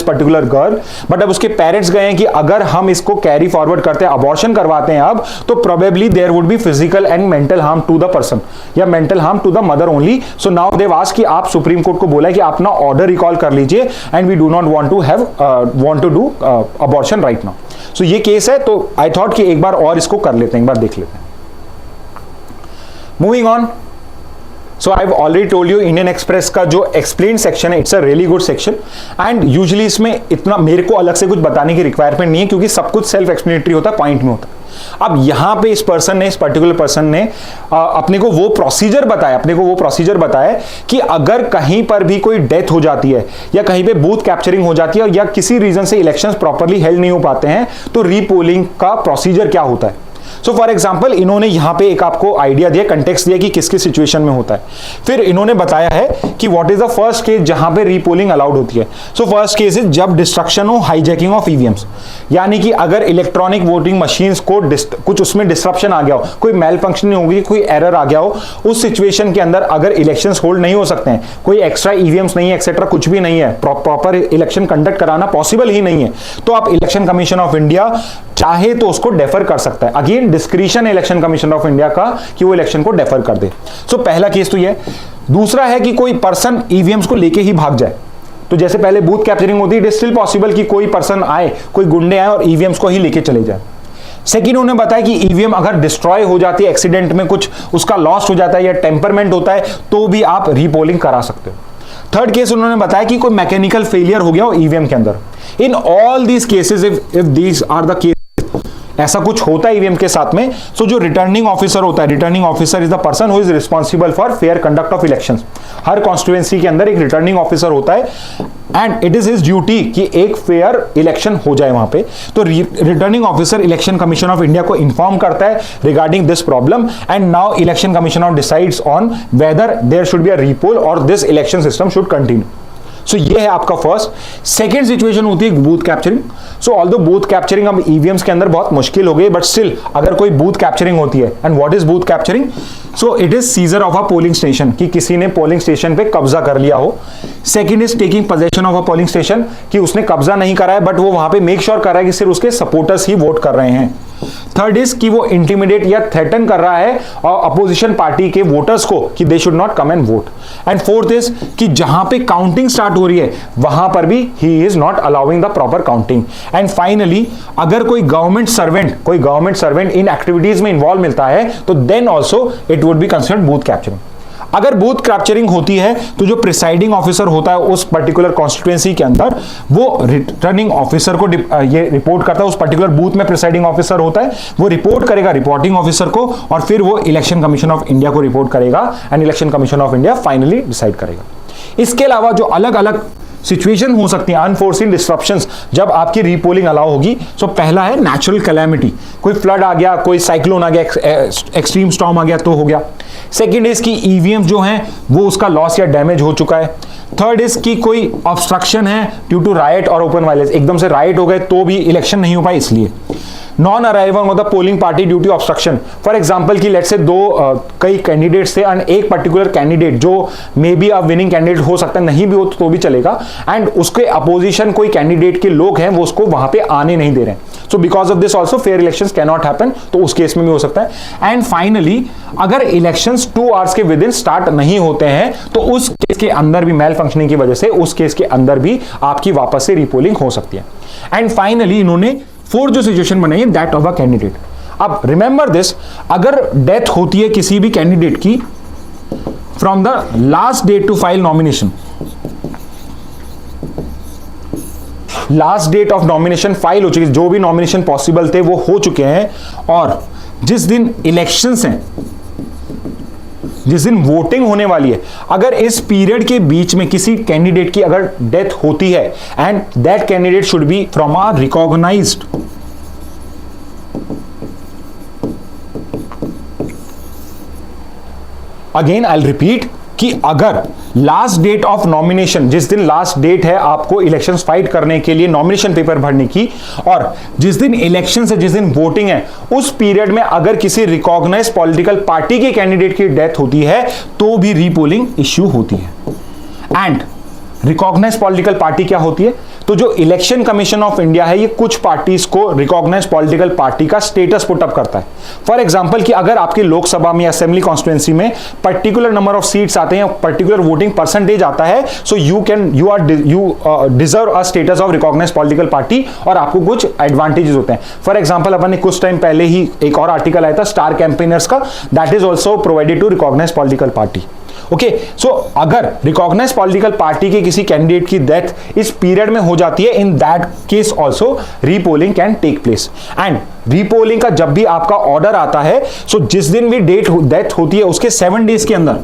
particular girl, but अब उसके पेरेंट्स गए हैं कि अगर हम इसको कैरी फॉरवर्ड करते हैं, अबॉर्शन करवाते हैं अब, तो probably there would be physical and mental harm to the person या mental harm to the mother only. So now they asked कि आप सुप्रीम कोर्ट को बोला है कि आप ना ऑर्डर रिकॉल कर लीजिए and we do not want to do abortion right now. So ये केस है, तो आई थॉट कि एक बार और इसको कर लेते हैं, एक बार देख लेते हैं। Moving on, so I have already told you Indian express का जो एक्सप्लेन सेक्शन है, it's a really good section and usually इसमें इतना मेरे को अलग से कुछ बताने की रिक्वायरमेंट नहीं है क्योंकि सब कुछ सेल्फ एक्सप्लेनेटरी होता है, पॉइंट में होता है। अब यहाँ पे इस पर्टिकुलर पर्सन ने अपने को वो प्रोसीजर बताया कि अगर कहीं पर भी कोई डेथ हो जाती है या कहीं पे बूथ कैप्चरिंग हो जाती है या किसी रीजन से इलेक्शंस प्रॉपरली हेल्ड नहीं हो पाते हैं, तो रीपोलिंग का प्रोसीजर क्या होता है। सो फॉर एग्जाम्पल इन्होंने यहां पे एक आपको आइडिया दिया, कंटेक्स्ट दिया कि किस किस सिचुएशन में होता है। फिर इन्होंने बताया है कि what is the first case जहां पे रीपोलिंग अलाउड होती है। सो फर्स्ट केस इज जब डिस्ट्रक्शन हो, हाईजैकिंग ऑफ ईवीएम्स, यानी कि अगर इलेक्ट्रॉनिक वोटिंग मशीन्स को कुछ उसमें डिस्ट्रप्शन आ गया हो, कोई मेल फंक्शन नहीं होगी, कोई एरर आ गया हो, उस सिचुएशन के अंदर अगर इलेक्शंस होल्ड नहीं हो सकते हैं, कोई एक्स्ट्रा ईवीएम्स नहीं है एक्सेट्रा, कुछ भी नहीं है, प्रॉपर इलेक्शन कंडक्ट कराना पॉसिबल ही नहीं है, तो आप इलेक्शन कमीशन ऑफ इंडिया चाहे तो उसको डेफर कर सकता है। Again discretion election Commission of India का कि वो इलेक्शन को डेफर कर दे। सो पहला केस तो ये। दूसरा है कि कोई पर्सन ईवीएम्स को लेके ही भाग जाए, तो जैसे पहले बूथ कैप्चरिंग होती है, इट इज स्टिल पॉसिबल कि कोई पर्सन आए, कोई गुंडे आए और ईवीएम्स को ही लेके चले जाए। सेकेंड उन्होंने बताया कि ईवीएम अगर डिस्ट्रॉय हो जाती है, एक्सीडेंट में कुछ उसका लॉस हो जाता है या टेम्परमेंट होता है, तो भी आप रीपोलिंग करा सकते हो। थर्ड केस उन्होंने बताया कि कोई मैकेनिकल फेलियर हो गया हो ईवीएम के अंदर। In all these cases if these are the case, ऐसा कुछ होता है ईवीएम के साथ में, सो जो रिटर्निंग ऑफिसर होता है, returning officer is the person who is responsible for fair conduct of elections. हर कॉन्स्टिट्यूएंसी के अंदर एक रिटर्निंग ऑफिसर होता है and it is his duty कि एक फेयर इलेक्शन हो जाए वहां पे। तो returning officer Election Commission of India को इन्फॉर्म करता है regarding this problem, and now Election Commission of decides on whether there should be a repoll और this election system should continue. So ये है आपका फर्स्ट। सेकेंड सिचुएशन होती है booth capturing. So although booth capturing अब EVMs के अंदर बहुत मुश्किल हो गई, बट स्टिल अगर कोई बूथ कैप्चरिंग होती है, and what is booth capturing? So it is scissor of a polling station, कि किसी ने पोलिंग स्टेशन पे कब्जा कर लिया हो। Second is taking possession of a polling station, कि उसने कब्जा नहीं करा है बट वो वहां पे मेक श्योर कर रहा है कि सिर्फ उसके सपोर्टर्स ही वोट कर रहे हैं। थर्ड इज कि वो इंटिमिडेट या थ्रेटन कर रहा है और अपोजिशन पार्टी के वोटर्स को कि they should not come and vote. And fourth is कि जहां पे काउंटिंग स्टार्ट हो रही है वहां पर भी he is not allowing the proper counting. And finally अगर कोई गवर्नमेंट सर्वेंट इन एक्टिविटीज में इन्वॉल्व मिलता है तो then also it would be considered booth capturing. अगर बूथ कैप्चरिंग होती है तो जो प्रिसाइडिंग ऑफिसर होता है उस पर्टिकुलर कॉन्स्टिट्यूएंसी के अंदर, वो रिटर्निंग ऑफिसर को ये रिपोर्ट करता है। उस पर्टिकुलर बूथ में प्रिसाइडिंग ऑफिसर होता है, वो रिपोर्ट करेगा रिपोर्टिंग ऑफिसर को, और फिर वो इलेक्शन कमीशन ऑफ इंडिया को रिपोर्ट करेगा, and election Commission of India finally decide करेगा। इसके अलावा जो अलग अलग सिचुएशन हो सकती है, अनफोर्सिन डिस्ट्रप्शंस, जब आपकी रीपोलिंग अलाउ होगी। सो पहला है नेचुरल कैलेमिटी, कोई फ्लड आ गया, कोई साइक्लोन आ गया, एक्सट्रीम स्टॉर्म आ गया तो हो गया। सेकंड इज कि ईवीएम जो हैं वो उसका लॉस या डैमेज हो चुका है। थर्ड इज कि कोई ऑब्स्ट्रक्शन है ड्यू टू राइट और ओपन वायलेंस, एकदम से राइट हो गए तो भी इलेक्शन नहीं हो पाए इसलिए। Non arrival of the polling party due to obstruction, for example कि लेट्स से कई कैंडिडेट्स थे एंड एक पर्टिकुलर कैंडिडेट जो may be a winning candidate हो सकता है, नहीं भी हो तो भी चलेगा, एंड उसके अपोजिशन कोई कैंडिडेट के लोग हैं वो उसको वहां पे आने नहीं दे रहे हैं। So because of this also fair elections can not happen, तो उस केस में भी हो सकता है। एंड फाइनली अगर इलेक्शंस 2 आवर्स के विद इन स्टार्ट नहीं होते हैं तो उस केस के अंदर भी मेल फंक्शनिंग की वजह से उस केस के अंदर भी आपकी वापस से रीपोलिंग हो सकती है। एंड फाइनली इन्होंने फोर्थ जो सिचुएशन बनाई है दैट ऑफ अ कैंडिडेट। अब रिमेंबर दिस, अगर डेथ होती है किसी भी कैंडिडेट की from the last date to file nomination, last date of nomination file हो चुकी है, जो भी नॉमिनेशन पॉसिबल थे वो हो चुके हैं, और जिस दिन इलेक्शंस हैं, जिस दिन वोटिंग होने वाली है, अगर इस पीरियड के बीच में किसी कैंडिडेट की अगर डेथ होती है and that candidate should be from a recognised, again I will repeat कि अगर लास्ट डेट ऑफ नॉमिनेशन, जिस दिन लास्ट डेट है आपको इलेक्शंस फाइट करने के लिए नॉमिनेशन पेपर भरने की, और जिस दिन इलेक्शन है, जिस दिन वोटिंग है, उस पीरियड में अगर किसी रिकॉग्नाइज्ड पॉलिटिकल पार्टी के कैंडिडेट की डेथ होती है तो भी रीपोलिंग इश्यू होती है। एंड रिकॉग्नाइज्ड पॉलिटिकल पार्टी क्या होती है? तो जो इलेक्शन कमीशन ऑफ इंडिया है ये कुछ पार्टीज को रिकॉग्नाइज्ड पॉलिटिकल पार्टी का स्टेटस पुट अप करता है। फॉर एग्जांपल कि अगर आपकी लोकसभा में असेंबली कॉन्स्टिट्यूएंसी में पर्टिकुलर नंबर ऑफ सीट्स आते हैं, पर्टिकुलर वोटिंग परसेंटेज आता है, so you deserve a status of recognised political party, और आपको कुछ एडवांटेजेस होते हैं। फॉर एग्जांपल अपन ने कुछ टाइम पहले ही एक और आर्टिकल आया था स्टार कैंपेनर्स का, that is also provided to recognized political party. Okay, so अगर रिकॉग्नाइज्ड पॉलिटिकल पार्टी के किसी कैंडिडेट की डेथ इस पीरियड में हो जाती है, in that case also repolling can take place. And repolling का जब भी आपका ऑर्डर आता है, सो जिस दिन भी डेथ होती है उसके 7 डेज के अंदर,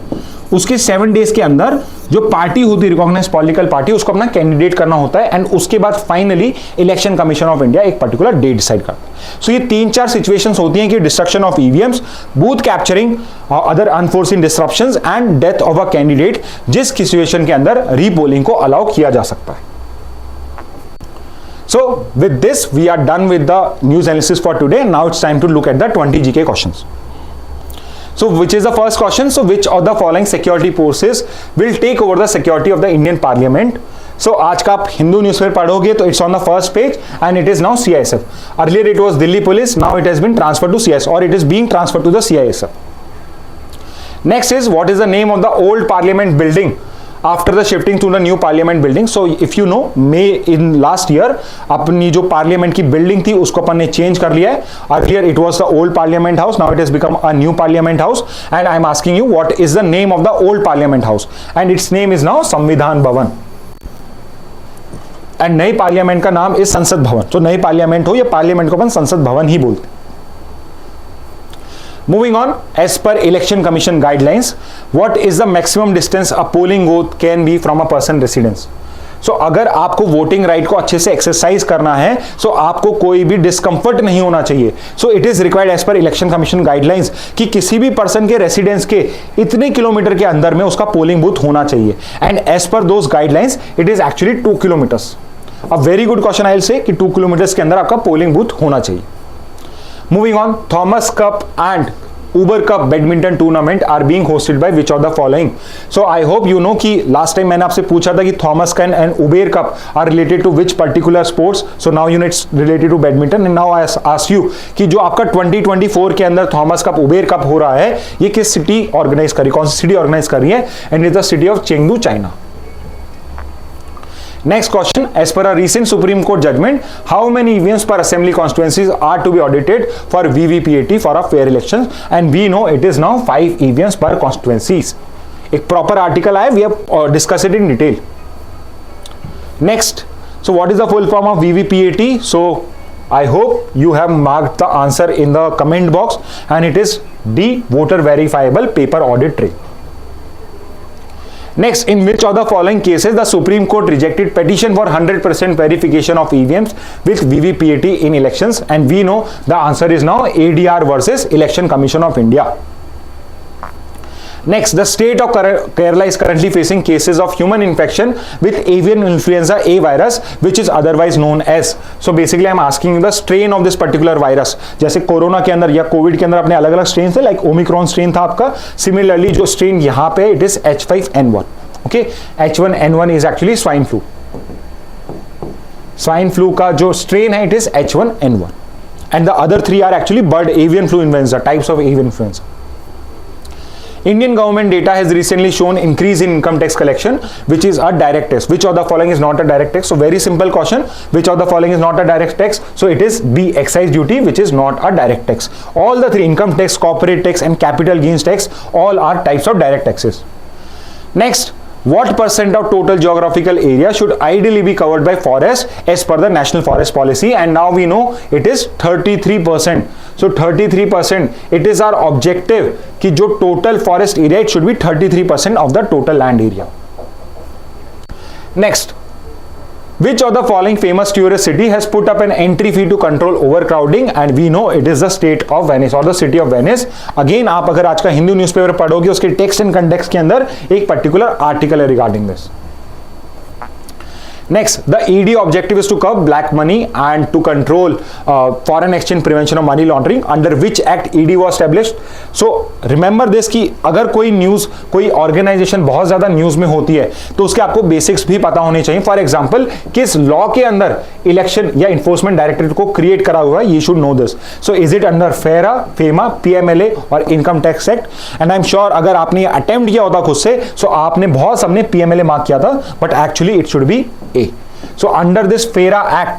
उसके 7 डेज के अंदर जो पार्टी होती है रिकॉग्नाइज्ड पॉलिटिकल पार्टी, उसको अपना कैंडिडेट करना होता है, एंड उसके बाद finally election Commission of India एक पर्टिकुलर डेट डिसाइड करता है। सो ये 3-4 सिचुएशंस होती हैं कि destruction of EVMs, booth capturing, other unforeseen disruptions and death of a candidate, जिस सिचुएशन के अंदर रीपोलिंग को अलाउ किया जा सकता है। So with this we are done with the news analysis for today. Now it's time to look at the 20 GK questions. So which is the first question? So which of the following security forces will take over the security of the Indian Parliament? So आज का आप Hindu newspaper पढ़ोगे तो it's on the first page and it is now CISF. Earlier it was Delhi Police, now it has been transferred to CISF, or it is being transferred to the CISF. Next is, what is the name of the old Parliament building after the shifting to the new Parliament building? So if you know, May in last year अपनी जो Parliament की building थी उसको अपन ने change कर लिया है. Earlier it was the old Parliament House, now it has become a new Parliament House, and I am asking you what is the name of the old Parliament House, and its name is now संविधान भवन, and नई parliament का नाम इस संसद भवन। तो नई पार्लियामेंट हो या पार्लियामेंट को अपन संसद भवन ही बोलते हैं। Moving on, as per Election Commission guidelines, what is the maximum distance a polling booth can be from a person residence? सो अगर आपको वोटिंग राइट को अच्छे से एक्सरसाइज करना है, सो आपको कोई भी डिस्कंफर्ट नहीं होना चाहिए. So it is required as per Election Commission guidelines कि किसी भी पर्सन के रेसिडेंस के इतने किलोमीटर के अंदर में उसका पोलिंग बूथ होना चाहिए. And as per those guidelines it is actually 2 kilometres. A very good question I will say कि 2 किलोमीटर्स के अंदर आपका पोलिंग बूथ होना चाहिए. Moving on, Thomas cup and Uber Cup badminton tournament are being hosted by which of the following. So I hope you know कि last time मैंने आपसे पूछा था कि Thomas cup and Uber cup are related to which particular sports. So now you know it's related to badminton. And now I ask you कि जो आपका 2024 के अंदर थॉमस कप उबेर कप हो रहा है, ये किस सिटी ऑर्गेनाइज करी, कौन सी सिटी ऑर्गेनाइज कर रही है? And is the city of Chengdu, China. Next question, as per a recent Supreme Court judgment, how many EVMs per assembly constituencies are to be audited for VVPAT for a fair election? And we know it is now 5 EVMs per constituencies. एक proper article आया, we have discussed it in detail. Next, so what is the full form of VVPAT? So I hope you have marked the answer in the comment box, and it is D, voter verifiable paper audit trail. Next, in which of the following cases the Supreme Court rejected petition for 100% verification of EVMs with VVPAT in elections? And we know the answer is now ADR versus Election Commission of India. Next, the state of Kerala is currently facing cases of human infection with avian influenza A virus, which is otherwise known as. So basically, I am asking you the strain of this particular virus. जैसे corona के अंदर या Covid के अंदर अपने अलग अलग strain थे, लाइक ओमिक्रॉन स्ट्रेन था आपका. सिमिलरली जो स्ट्रेन यहाँ पे it is H5N1. Okay, H1N1 is actually swine flu. Swine flu का जो स्ट्रेन है it is H1N1, and the other 3 are actually bird avian flu influenza, types of avian influenza. Indian government data has recently shown increase in income tax collection, which is a direct tax. Which of the following is not a direct tax? So very simple question. Which of the following is not a direct tax? So it is B, excise duty, which is not a direct tax. All the 3, income tax, corporate tax, and capital gains tax, all are types of direct taxes. Next, what percent of total geographical area should ideally be covered by forest as per the National Forest Policy? And now we know it is 33%. So 33%, it is our objective कि जो total forest area, it should be 33% of the total land area. Next, which of the following famous tourist city has put up an entry fee to control overcrowding? And we know it is the state of Venice or the city of Venice. Again, आप अगर आज का Hindu newspaper पढ़ोगे उसके text and context के अंदर एक particular article है regarding this. Next, the ED objective is to curb black money and to control foreign exchange prevention of money laundering. Under which act ED was established? So remember this कि अगर कोई news, कोई organisation बहुत ज़्यादा news में होती है तो उसके आपको बेसिक्स भी पता होने चाहिए. फॉर एग्जाम्पल, किस लॉ के अंदर इलेक्शन या इन्फोर्समेंट डायरेक्टरेट को क्रिएट करा हुआ है, you should know this. So is it under फेरा, फेमा, PMLA और income tax act? And I am sure अगर आपने अटेम्प्ट किया होता खुद से, सो आपने बहुत सबने PMLA मार्क किया था, but actually it should B A. So under this FERA Act,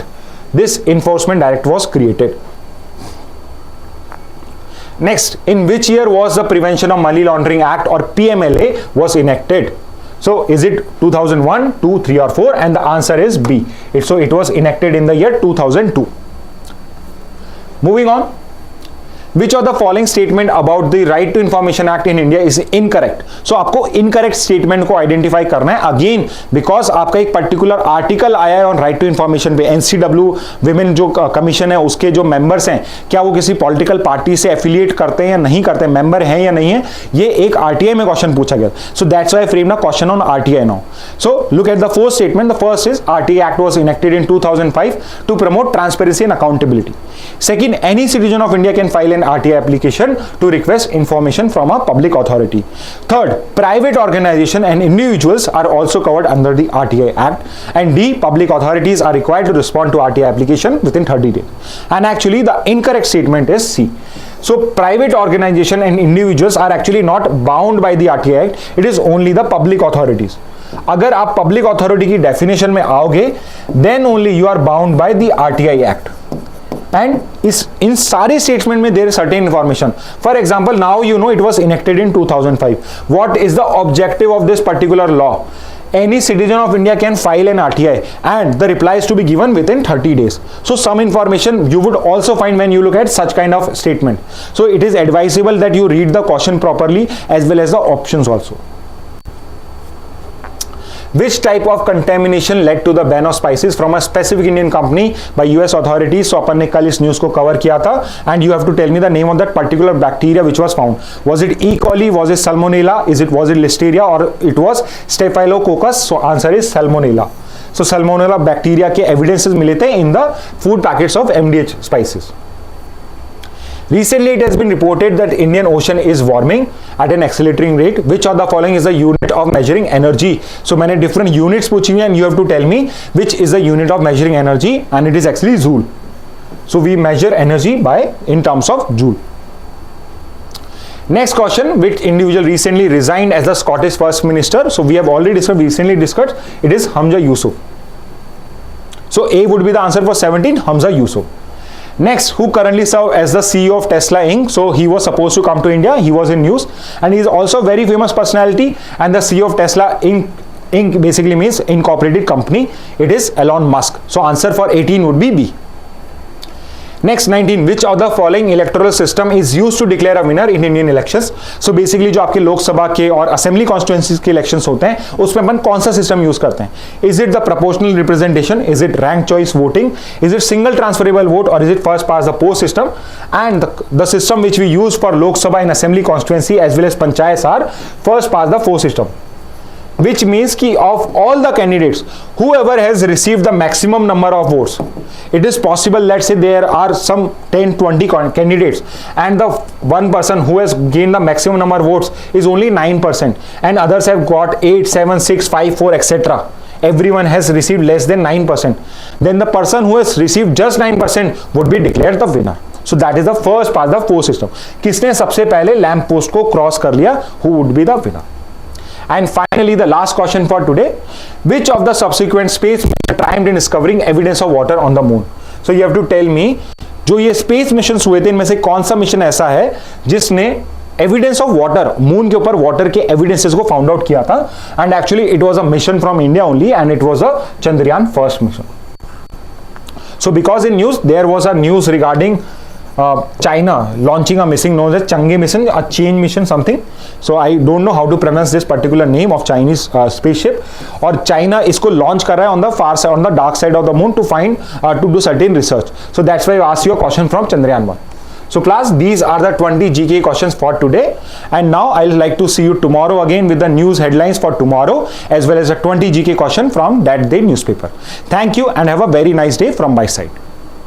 this Enforcement Direct was created. Next, in which year was the Prevention of Money Laundering Act or PMLA was enacted? So is it 2001, 2, 3 or 4? And the answer is B. So it was enacted in the year 2002. Moving on. Which of the following statement about the Right to Information Act in India is incorrect? So आपको incorrect statement को identify करना है. Again, because आपका एक particular article आया है on Right to Information पे, NCW Women जो कमीशन है उसके जो members हैं, क्या वो किसी political party से affiliate करते हैं या नहीं करते, member हैं या नहीं है, ये एक RTI में question पूछा गया. So that's why I framed a question on RTI now. So look at the first statement. The first is RTI Act was enacted in 2005 to promote transparency and accountability. Second, any citizen of India can file an RTI application to request information from a public authority. Third, private organization and individuals are also covered under the RTI Act. And D, public authorities are required to respond to RTI application within 30 days. And actually the incorrect statement is C. So private organization and individuals are actually not bound by the RTI Act. It is only the public authorities. अगर आप public authority की definition में आओगे, then only you are bound by the RTI Act. And in सारे statement में there certain information. For example, now you know it was enacted in 2005. What is the objective of this particular law? Any citizen of India can file an RTI and the reply is to be given within 30 days. So some information you would also find when you look at such kind of statement. So it is advisable that you read the question properly as well as the options also. Which type of contamination led to the ban of spices from a specific Indian company by US authorities? So अपन ने कल इस news को cover किया था, and you have to tell me the name of that particular bacteria which was found. Was it E. coli? Was it Salmonella? Was it Listeria? Or it was Staphylococcus? So answer is Salmonella. So Salmonella bacteria के evidences मिले थे in the food packets of MDH spices. Recently, it has been reported that Indian Ocean is warming at an accelerating rate. Which of the following is the unit of measuring energy? So मैंने different units पूछी हैं and you have to tell me which is the unit of measuring energy, and it is actually joule. So we measure energy in terms of joule. Next question: which individual recently resigned as the Scottish First Minister? So we have already recently discussed. It is Hamza Yusuf. So A would be the answer for 17, Hamza Yusuf. Next, who currently serves as the CEO of Tesla Inc. So he was supposed to come to India. He was in news, and he is also a very famous personality. And the CEO of Tesla Inc. basically means incorporated company. It is Elon Musk. So answer for 18 would be B. Next 19, which of the following electoral system is used to declare a winner in Indian elections? So basically जो आपके लोकसभा के और assembly constituencies के elections होते हैं उसमें अपन कौन सा सिस्टम यूज करते हैं? Is it the proportional representation, is it rank choice voting, is it single transferable vote, और is it first past the post system? And the system which we use for Lok Sabha in assembly constituency as well as panchayat are first past the post system. Which means कि of all the candidates, whoever has received the maximum number of votes, it is possible, let's say there are some 10-20 candidates and the one person who has gained the maximum number of votes is only 9% and others have got 8, 7, 6, 5, 4 etc. Everyone has received less than 9%. Then the person who has received just 9% would be declared the winner. So that is the first part of the post system. किसने सबसे पहले lamp post को cross कर लिया, who would be the winner? And finally, the last question for today: which of the subsequent space missions triumphed in discovering evidence of water on the moon? So you have to tell me, जो ये space missions हुए थे इनमें से कौन सा mission ऐसा है जिसने एविडेंस ऑफ वाटर, मून के ऊपर वाटर के एविडेंसेस को फाउंड आउट किया था? And actually it was a mission from India only and it was a Chandrayaan first mission. So because in news there was a news regarding China launching a mission known as Chang'e mission, a change mission something. So I don't know how to pronounce this particular name of Chinese spaceship. और China इसको launch कर रहा है on the far side, on the dark side of the moon to find to do certain research. So that's why I asked you a question from Chandrayaan 1. So class, these are the 20 GK questions for today, and now I'll like to see you tomorrow again with the news headlines for tomorrow as well as a 20 GK question from that day newspaper. Thank you and have a very nice day from my side.